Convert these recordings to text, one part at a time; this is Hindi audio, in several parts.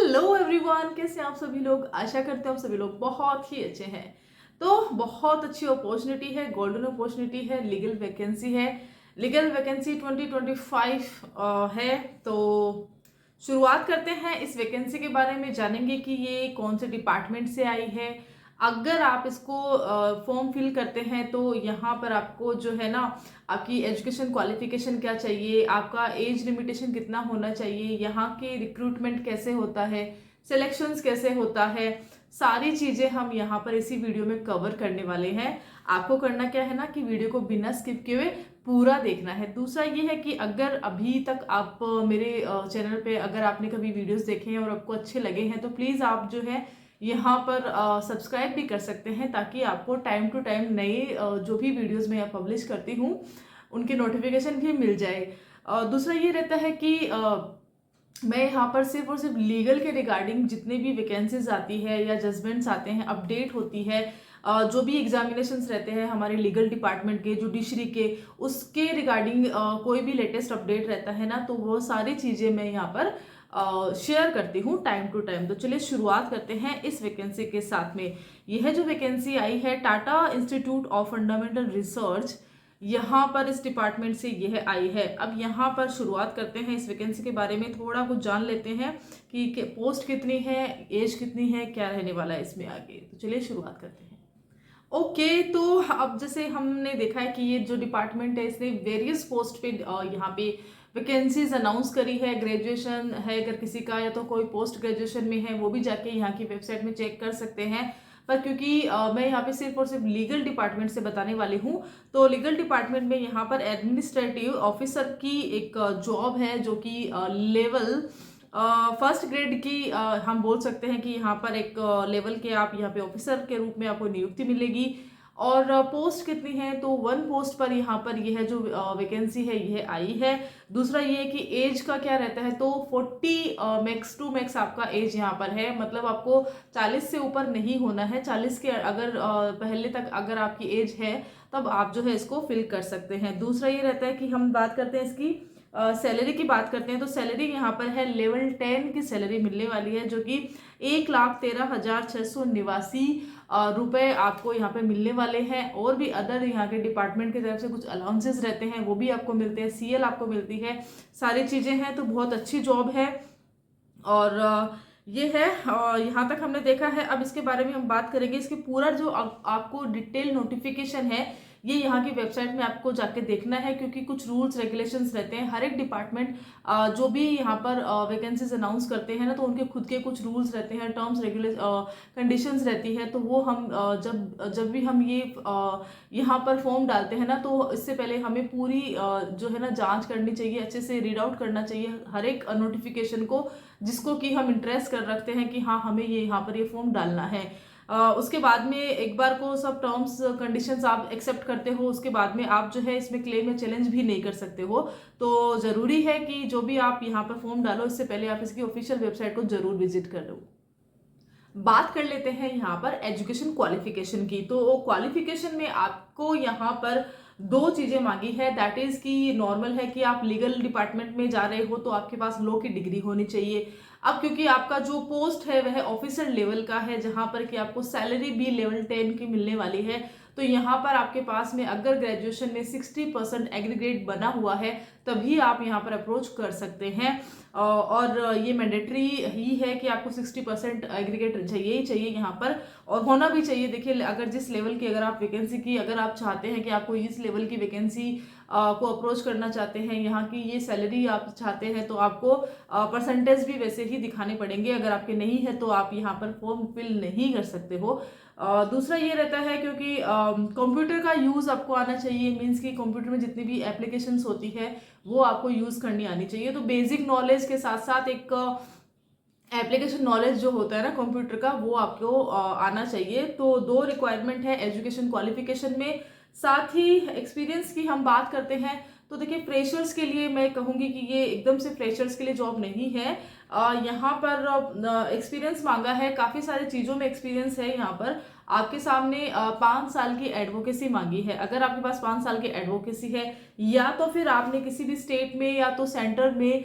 हेलो एवरीवन, कैसे हैं आप सभी लोग। आशा करते हैं आप सभी लोग बहुत ही अच्छे हैं। तो बहुत अच्छी अपॉर्चुनिटी है, गोल्डन अपॉर्चुनिटी है, लीगल वैकेंसी है। लीगल वैकेंसी 2025 है। तो शुरुआत करते हैं इस वैकेंसी के बारे में, जानेंगे कि ये कौन से डिपार्टमेंट से आई है। अगर आप इसको फॉर्म फिल करते हैं तो यहाँ पर आपको जो है ना, आपकी एजुकेशन क्वालिफिकेशन क्या चाहिए, आपका एज लिमिटेशन कितना होना चाहिए, यहाँ के रिक्रूटमेंट कैसे होता है, सिलेक्शंस कैसे होता है, सारी चीज़ें हम यहाँ पर इसी वीडियो में कवर करने वाले हैं। आपको करना क्या है ना कि वीडियो को बिना स्किप किए हुए पूरा देखना है। दूसरा ये है कि अगर अभी तक आप मेरे चैनल पे अगर आपने कभी वीडियोस देखे हैं और आपको अच्छे लगे हैं तो प्लीज़ आप जो है यहाँ पर सब्सक्राइब भी कर सकते हैं, ताकि आपको टाइम टू टाइम नए जो भी वीडियोस मैं पब्लिश करती हूँ उनके नोटिफिकेशन भी मिल जाए। दूसरा ये रहता है कि मैं यहाँ पर सिर्फ और सिर्फ लीगल के रिगार्डिंग जितने भी वैकेंसीज आती है या जजमेंट्स आते हैं, अपडेट होती है, जो भी एग्जामिनेशंस रहते हैं हमारे लीगल डिपार्टमेंट के, जुडिशरी के, उसके रिगार्डिंग कोई भी लेटेस्ट अपडेट रहता है ना, तो वो सारी चीज़ें मैं यहाँ पर शेयर करती हूँ टाइम टू टाइम। तो चलिए शुरुआत करते हैं इस वैकेंसी के साथ में। यह जो वैकेंसी आई है Tata institute of fundamental research, यहाँ पर इस डिपार्टमेंट से यह आई है। अब यहाँ पर शुरुआत करते हैं इस वैकेंसी के बारे में, थोड़ा कुछ जान लेते हैं कि पोस्ट कितनी है, एज कितनी है, क्या रहने वाला है इसमें आगे। तो चलिए शुरुआत करते हैं। ओके, तो अब जैसे हमने देखा है कि ये जो डिपार्टमेंट है इसने वेरियस पोस्ट पे यहाँ पे वैकेंसीज अनाउंस करी है। ग्रेजुएशन है अगर किसी का, या तो कोई पोस्ट ग्रेजुएशन में है, वो भी जाके यहाँ की वेबसाइट में चेक कर सकते हैं। पर क्योंकि मैं यहाँ पे सिर्फ और सिर्फ लीगल डिपार्टमेंट से बताने वाली हूँ, तो लीगल डिपार्टमेंट में यहाँ पर एडमिनिस्ट्रेटिव ऑफिसर की एक जॉब है, जो कि लेवल फर्स्ट ग्रेड की हम बोल सकते हैं कि यहाँ पर एक लेवल के आप यहाँ पे ऑफिसर के रूप में आपको नियुक्ति मिलेगी। और पोस्ट कितनी है, तो 1 पोस्ट पर यहाँ पर यह जो वैकेंसी है यह आई है। दूसरा ये है कि एज का क्या रहता है, तो 40 मैक्स टू मैक्स आपका एज यहाँ पर है, मतलब आपको 40 से ऊपर नहीं होना है। 40 के अगर पहले तक अगर आपकी एज है तब आप जो है इसको फिल कर सकते हैं। दूसरा ये रहता है कि हम बात करते हैं इसकी सैलरी की बात करते हैं, तो सैलरी यहाँ पर है लेवल 10 की सैलरी मिलने वाली है, जो कि 1,13,689 रुपए आपको यहाँ पे मिलने वाले हैं। और भी अदर यहाँ के डिपार्टमेंट की तरफ से कुछ अलाउंसेस रहते हैं, वो भी आपको मिलते हैं, सीएल आपको मिलती है, सारी चीज़ें हैं। तो बहुत अच्छी जॉब है और ये है। यहाँ तक हमने देखा है। अब इसके बारे में हम बात करेंगे। इसके पूरा जो आपको डिटेल नोटिफिकेशन है ये यहाँ की वेबसाइट में आपको जाके देखना है, क्योंकि कुछ रूल्स रेगुलेशंस रहते हैं। हर एक डिपार्टमेंट जो भी यहाँ पर वैकेंसीज अनाउंस करते हैं ना, तो उनके खुद के कुछ रूल्स रहते हैं, टर्म्स कंडीशंस रहती है। तो वो हम जब भी हम ये यहाँ पर फॉर्म डालते हैं ना, तो इससे पहले हमें पूरी जो है ना जांच करनी चाहिए, अच्छे से रीड आउट करना चाहिए हर एक नोटिफिकेशन को, जिसको कि हम इंटरेस्ट कर रखते हैं कि हाँ हमें ये यहाँ पर ये फॉर्म डालना है। उसके बाद में एक बार को सब टर्म्स कंडीशंस आप एक्सेप्ट करते हो, उसके बाद में आप जो है इसमें क्लेम या चैलेंज भी नहीं कर सकते हो। तो ज़रूरी है कि जो भी आप यहाँ पर फॉर्म डालो, इससे पहले आप इसकी ऑफिशियल वेबसाइट को ज़रूर विजिट कर लो। बात कर लेते हैं यहाँ पर एजुकेशन क्वालिफिकेशन की। तो क्वालिफिकेशन में आपको यहाँ पर 2 चीज़ें मांगी है। दैट इज़ कि नॉर्मल है कि आप लीगल डिपार्टमेंट में जा रहे हो तो आपके पास लॉ की डिग्री होनी चाहिए। अब क्योंकि आपका जो पोस्ट है वह ऑफिसर लेवल का है, जहाँ पर कि आपको सैलरी भी लेवल 10 की मिलने वाली है, तो यहाँ पर आपके पास में अगर ग्रेजुएशन में 60% एग्रीगेट बना हुआ है तभी आप यहाँ पर अप्रोच कर सकते हैं। और ये मैंडेटरी ही है कि आपको 60% एग्रीगेट चाहिए ही चाहिए यहाँ पर, और होना भी चाहिए। देखिए, अगर जिस लेवल की अगर आप वैकेंसी की अगर आप चाहते हैं कि आपको इस लेवल की वैकेंसी को अप्रोच करना चाहते हैं, यहाँ की ये सैलरी आप चाहते हैं, तो आपको परसेंटेज भी वैसे ही दिखाने पड़ेंगे। अगर आपके नहीं है तो आप यहाँ पर फॉर्म फिल नहीं कर सकते हो। दूसरा ये रहता है क्योंकि कंप्यूटर का यूज़ आपको आना चाहिए, मीन्स कि कंप्यूटर में जितनी भी एप्लीकेशंस होती है वो आपको यूज़ करनी आनी चाहिए। तो बेसिक नॉलेज के साथ साथ एक एप्लीकेशन नॉलेज जो होता है ना कंप्यूटर का, वो आपको आना चाहिए। तो 2 रिक्वायरमेंट है एजुकेशन क्वालिफिकेशन में। साथ ही एक्सपीरियंस की हम बात करते हैं तो देखिए, फ्रेशर्स के लिए मैं कहूँगी कि ये एकदम से फ्रेशर्स के लिए जॉब नहीं है। यहाँ पर एक्सपीरियंस मांगा है, काफ़ी सारी चीज़ों में एक्सपीरियंस है यहाँ पर। आपके सामने 5 साल की एडवोकेसी मांगी है। अगर आपके पास 5 साल की एडवोकेसी है या तो फिर आपने किसी भी स्टेट में या तो सेंटर में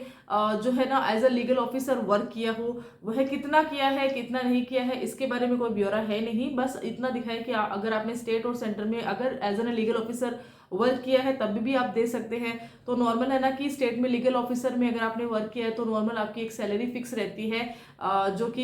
जो है ना as a legal officer work किया हो, वह कितना किया है कितना नहीं किया है इसके बारे में कोई ब्यौरा है नहीं, बस इतना दिखा है कि अगर आपने स्टेट और सेंटर में अगर as an legal officer work किया है तब भी आप दे सकते हैं। तो नॉर्मल है ना कि स्टेट में लीगल ऑफिसर में अगर आपने वर्क किया है तो नॉर्मल आपकी एक सैलरी फिक्स रहती है, जो कि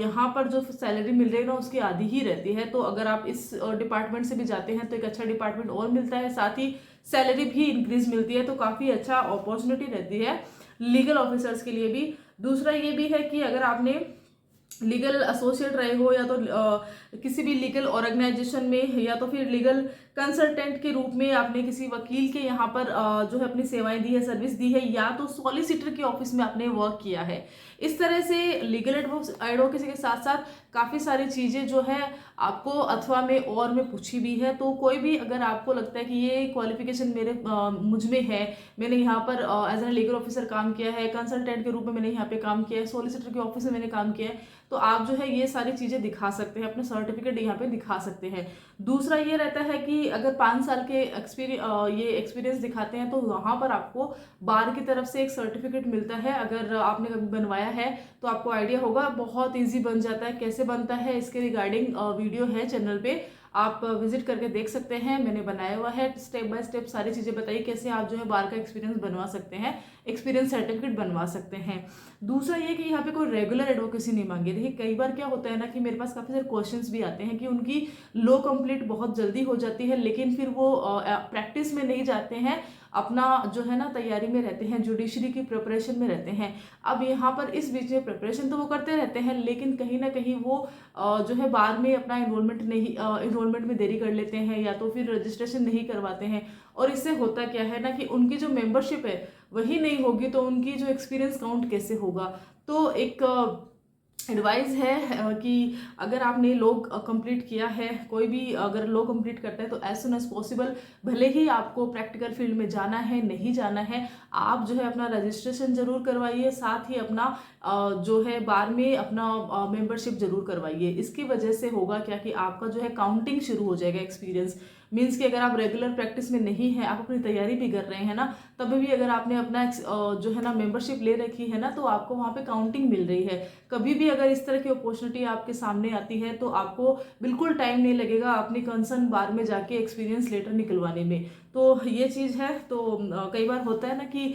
यहाँ पर जो सैलरी मिल रही है ना उसकी आधी ही रहती है। तो अगर आप इस डिपार्टमेंट से भी जाते हैं तो एक अच्छा डिपार्टमेंट और मिलता है, साथ ही सैलरी भी इंक्रीज मिलती है, तो काफ़ी अच्छा अपॉर्चुनिटी रहती है लीगल ऑफिसर्स के लिए भी। दूसरा ये भी है कि अगर आपने लीगल एसोसिएट रहे हो या तो किसी भी लीगल ऑर्गेनाइजेशन में या तो फिर लीगल कंसल्टेंट के रूप में आपने किसी वकील के यहाँ पर जो है अपनी सेवाएं दी है, सर्विस दी है, या तो सॉलिसिटर के ऑफिस में आपने वर्क किया है। इस तरह से लीगल एडवोकेसी के साथ साथ काफ़ी सारी चीज़ें जो है आपको अथवा में और में पूछी भी है। तो कोई भी अगर आपको लगता है कि ये क्वालिफिकेशन मुझ में है, मैंने यहाँ पर एज एन लीगल ऑफिसर काम किया है, कंसल्टेंट के रूप में मैंने यहाँ पे काम किया है, सॉलिसिटर के ऑफिस में मैंने काम किया है, तो आप जो है ये सारी चीज़ें दिखा सकते हैं, अपने सर्टिफिकेट यहाँ पे दिखा सकते हैं। दूसरा ये रहता है कि अगर 5 साल के एक्सपीरियंस दिखाते हैं तो वहाँ पर आपको बार की तरफ से एक सर्टिफिकेट मिलता है। अगर आपने कभी बनवाया है तो आपको आइडिया होगा, बहुत ईजी बन जाता है। कैसे बनता है इसके रिगार्डिंग वीडियो है चैनल पे, आप विजिट करके देख सकते हैं, मैंने बनाया हुआ है। स्टेप बाय स्टेप सारी चीज़ें बताई कैसे आप जो है बार का एक्सपीरियंस बनवा सकते हैं, एक्सपीरियंस सर्टिफिकेट बनवा सकते हैं। दूसरा ये कि यहाँ पे कोई रेगुलर एडवोकेसी नहीं मांगी। देखिए कई बार क्या होता है ना कि मेरे पास काफ़ी सारे क्वेश्चंस भी आते हैं कि उनकी लॉ कंप्लीट बहुत जल्दी हो जाती है लेकिन फिर वो प्रैक्टिस में नहीं जाते हैं, अपना जो है ना तैयारी में रहते हैं, जुडिशरी की प्रिपरेशन में रहते हैं। अब यहाँ पर इस बीच में प्रिपरेशन तो वो करते रहते हैं लेकिन कहीं ना कहीं वो जो है बार में अपना इन्रोलमेंट में देरी कर लेते हैं या तो फिर रजिस्ट्रेशन नहीं करवाते हैं। और इससे होता क्या है ना कि उनकी जो मेंबरशिप है वही नहीं होगी तो उनकी जो एक्सपीरियंस काउंट कैसे होगा। तो एक एडवाइस है कि अगर आपने लॉ कंप्लीट किया है, कोई भी अगर लॉ कंप्लीट करता है तो एज सुन एज पॉसिबल, भले ही आपको प्रैक्टिकल फील्ड में जाना है नहीं जाना है, आप जो है अपना रजिस्ट्रेशन जरूर करवाइए, साथ ही अपना जो है बार में अपना मेंबरशिप जरूर करवाइए। इसकी वजह से होगा क्या कि आपका जो है काउंटिंग शुरू हो जाएगा एक्सपीरियंस। मीन्स कि अगर आप रेगुलर प्रैक्टिस में नहीं है, आप अपनी तैयारी भी कर रहे हैं ना, तब भी अगर आपने अपना जो है ना मेंबरशिप ले रखी है ना तो आपको वहाँ पे काउंटिंग मिल रही है। कभी भी अगर इस तरह की अपॉर्चुनिटी आपके सामने आती है तो आपको बिल्कुल टाइम नहीं लगेगा अपनी कंसर्न बार में जाके एक्सपीरियंस लेटर निकलवाने में। तो ये चीज़ है। तो कई बार होता है ना कि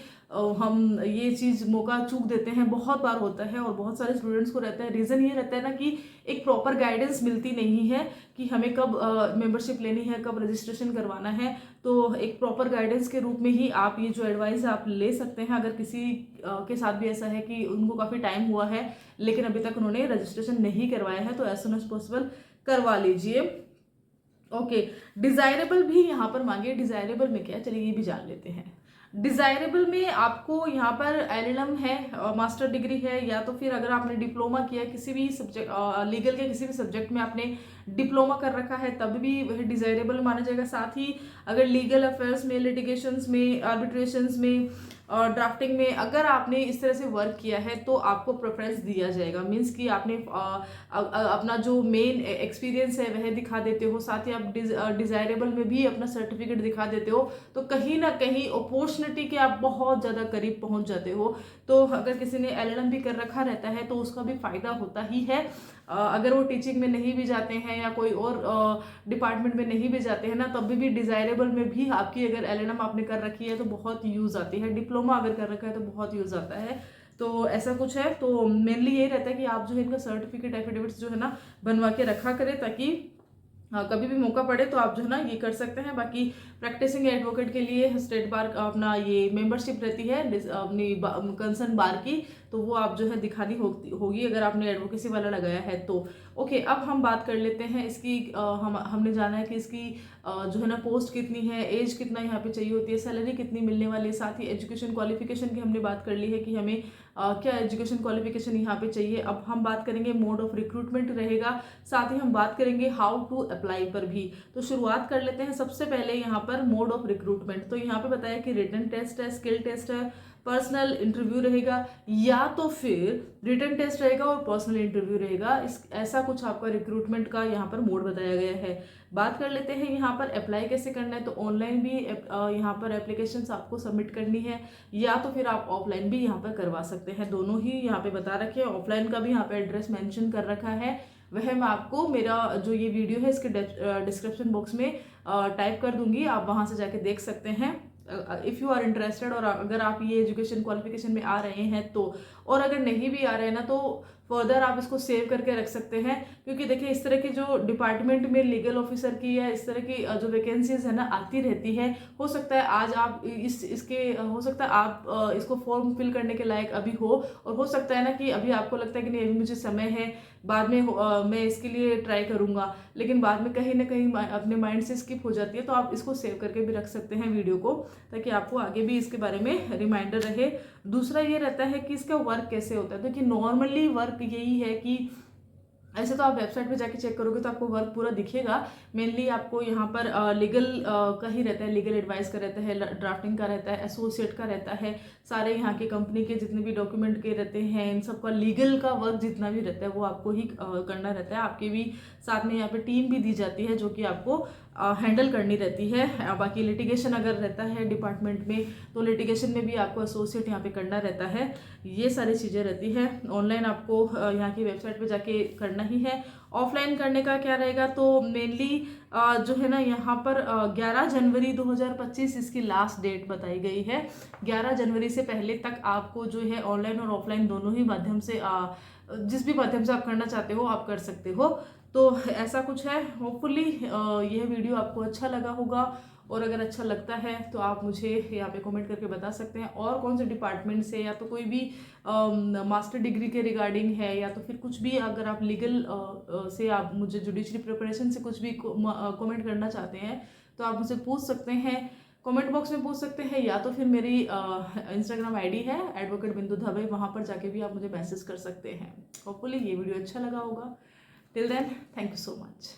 हम ये चीज़ मौका चूक देते हैं, बहुत बार होता है और बहुत सारे स्टूडेंट्स को रहता है। रीज़न ये रहता है ना कि एक प्रॉपर गाइडेंस मिलती नहीं है कि हमें कब मेंबरशिप लेनी है, कब रजिस्ट्रेशन करवाना है। तो एक प्रॉपर गाइडेंस के रूप में ही आप ये जो एडवाइस आप ले सकते हैं। अगर किसी के साथ भी ऐसा है कि उनको काफ़ी टाइम हुआ है लेकिन अभी तक उन्होंने रजिस्ट्रेशन नहीं करवाया है तो एज सुन एज पॉसिबल करवा लीजिए। ओके, डिजायरेबल भी यहाँ पर मांगे। डिजायरेबल में क्या, चलिए ये भी जान लेते हैं। डिजायरेबल में आपको यहाँ पर एलएलएम है, मास्टर डिग्री है, या तो फिर अगर आपने डिप्लोमा किया किसी भी सब्जेक्ट लीगल के किसी भी सब्जेक्ट में आपने डिप्लोमा कर रखा है तब भी वह डिजायरेबल माना जाएगा। साथ ही अगर लीगल अफेयर्स में, लिटिगेशंस में, आर्बिट्रेशंस में, ड्राफ्टिंग में अगर आपने इस तरह से वर्क किया है तो आपको प्रेफरेंस दिया जाएगा। मीन्स कि आपने अपना जो मेन एक्सपीरियंस है वह दिखा देते हो, साथ ही आप डिजायरेबल में भी अपना सर्टिफिकेट दिखा देते हो, तो कहीं ना कहीं अपॉर्चुनिटी के आप बहुत ज़्यादा करीब पहुंच जाते हो। तो अगर किसी ने एलएलएम भी कर रखा रहता है तो उसका भी फायदा होता ही है। अगर वो टीचिंग में नहीं भी जाते हैं या कोई और डिपार्टमेंट में नहीं भी जाते हैं ना, तब भी डिजायरेबल में भी आपकी अगर एलएलएम आपने कर रखी है तो बहुत यूज़ आती है। डिप्लोमा अगर कर रखा है तो बहुत यूज़ आता है। तो ऐसा कुछ है। तो मेनली यही रहता है कि आप जो है इनका सर्टिफिकेट एफिडेविट्स जो है ना बनवा के रखा करें ताकि कभी भी मौका पड़े तो आप जो है ना ये कर सकते हैं। बाकी प्रैक्टिसिंग एडवोकेट के लिए स्टेट बार अपना ये मेंबरशिप रहती है अपनी कंसर्न बार की, तो वो आप जो है दिखानी होगी अगर आपने एडवोकेसी वाला लगाया है तो। ओके, अब हम बात कर लेते हैं इसकी। हमने जाना है कि इसकी जो है ना पोस्ट कितनी है, एज कितना यहाँ पे चाहिए होती है, सैलरी कितनी मिलने वाली है, साथ ही एजुकेशन क्वालिफिकेशन की हमने बात कर ली है कि हमें क्या एजुकेशन क्वालिफिकेशन यहाँ पे चाहिए। अब हम बात करेंगे मोड ऑफ रिक्रूटमेंट रहेगा, साथ ही हम बात करेंगे हाउ टू अप्लाई पर भी। तो शुरुआत कर लेते हैं सबसे पहले यहाँ पर मोड ऑफ रिक्रूटमेंट। तो यहाँ पे बताया कि रिटन टेस्ट है, स्किल टेस्ट है, पर्सनल इंटरव्यू रहेगा या तो फिर रिटन टेस्ट रहेगा और पर्सनल इंटरव्यू रहेगा। इस ऐसा कुछ आपका रिक्रूटमेंट का यहाँ पर मोड बताया गया है। बात कर लेते हैं यहाँ पर अप्लाई कैसे करना है। तो ऑनलाइन भी यहाँ पर एप्लीकेशंस आपको सबमिट करनी है या तो फिर आप ऑफलाइन भी यहाँ पर करवा सकते हैं। दोनों ही यहाँ पे बता रखे हैं। ऑफलाइन का भी यहाँ पे एड्रेस मेंशन कर रखा है, वह मैं आपको मेरा जो ये वीडियो है इसके डिस्क्रिप्शन बॉक्स में टाइप कर दूंगी, आप वहाँ से जाके देख सकते हैं इफ़ यू आर इंटरेस्टेड। और अगर आप ये एजुकेशन क्वालिफिकेशन में आ रहे हैं तो, और अगर नहीं भी आ रहे हैं ना तो फर्दर आप इसको सेव करके रख सकते हैं, क्योंकि देखिए इस तरह की जो डिपार्टमेंट में लीगल ऑफिसर की या इस तरह की जो वैकेंसीज है ना आती रहती है। हो सकता है आज आप हो सकता है आप इसको फॉर्म फिल करने के लायक अभी हो, और हो सकता है ना कि अभी आपको लगता है कि नहीं अभी मुझे समय है, बाद में मैं इसके लिए ट्राई करूंगा, लेकिन बाद में कहीं ना कहीं अपने माइंड से स्किप हो जाती है। तो आप इसको सेव करके भी रख सकते हैं वीडियो को, ताकि आपको आगे भी इसके बारे में रिमाइंडर रहे। दूसरा ये रहता है कि इसका वर्क कैसे होता है। तो कि नॉर्मली वर्क यही है कि ऐसे तो आप वेबसाइट पे जाके चेक करोगे तो आपको वर्क पूरा दिखेगा। मेनली आपको यहाँ पर लीगल का ही रहता है, लीगल एडवाइस का रहता है, ड्राफ्टिंग का रहता है, एसोसिएट का रहता है, सारे यहाँ के कंपनी के जितने भी डॉक्यूमेंट के रहते हैं इन सब का लीगल का वर्क जितना भी रहता है वो आपको ही करना रहता है। आपके भी साथ में यहाँ पे टीम भी दी जाती है जो कि आपको हैंडल करनी रहती है। बाकी लिटिगेशन अगर रहता है डिपार्टमेंट में तो लिटिगेशन में भी आपको एसोसिएट यहाँ पे करना रहता है। ये सारी चीज़ें रहती है। ऑनलाइन आपको यहाँ की वेबसाइट पे जाके करना ही है। ऑफलाइन करने का क्या रहेगा, तो मेनली जो है ना यहाँ पर 11 जनवरी 2025 इसकी लास्ट डेट बताई गई है। 11 जनवरी से पहले तक आपको जो है ऑनलाइन और ऑफलाइन दोनों ही माध्यम से जिस भी माध्यम से आप करना चाहते हो आप कर सकते हो। तो ऐसा कुछ है। होपफुली यह वीडियो आपको अच्छा लगा होगा, और अगर अच्छा लगता है तो आप मुझे यहाँ पे कमेंट करके बता सकते हैं और कौन से डिपार्टमेंट से, या तो कोई भी मास्टर डिग्री के रिगार्डिंग है, या तो फिर कुछ भी अगर आप लीगल से आप मुझे जुडिशरी प्रिपरेशन से कुछ भी कमेंट करना चाहते हैं तो आप मुझसे पूछ सकते हैं, कमेंट बॉक्स में पूछ सकते हैं, या तो फिर मेरी इंस्टाग्राम आईडी है एडवोकेट बिंदु दवे, वहाँ पर जाके भी आप मुझे मैसेज कर सकते हैं। होपफुली ये वीडियो अच्छा लगा होगा। Till then thank you so much.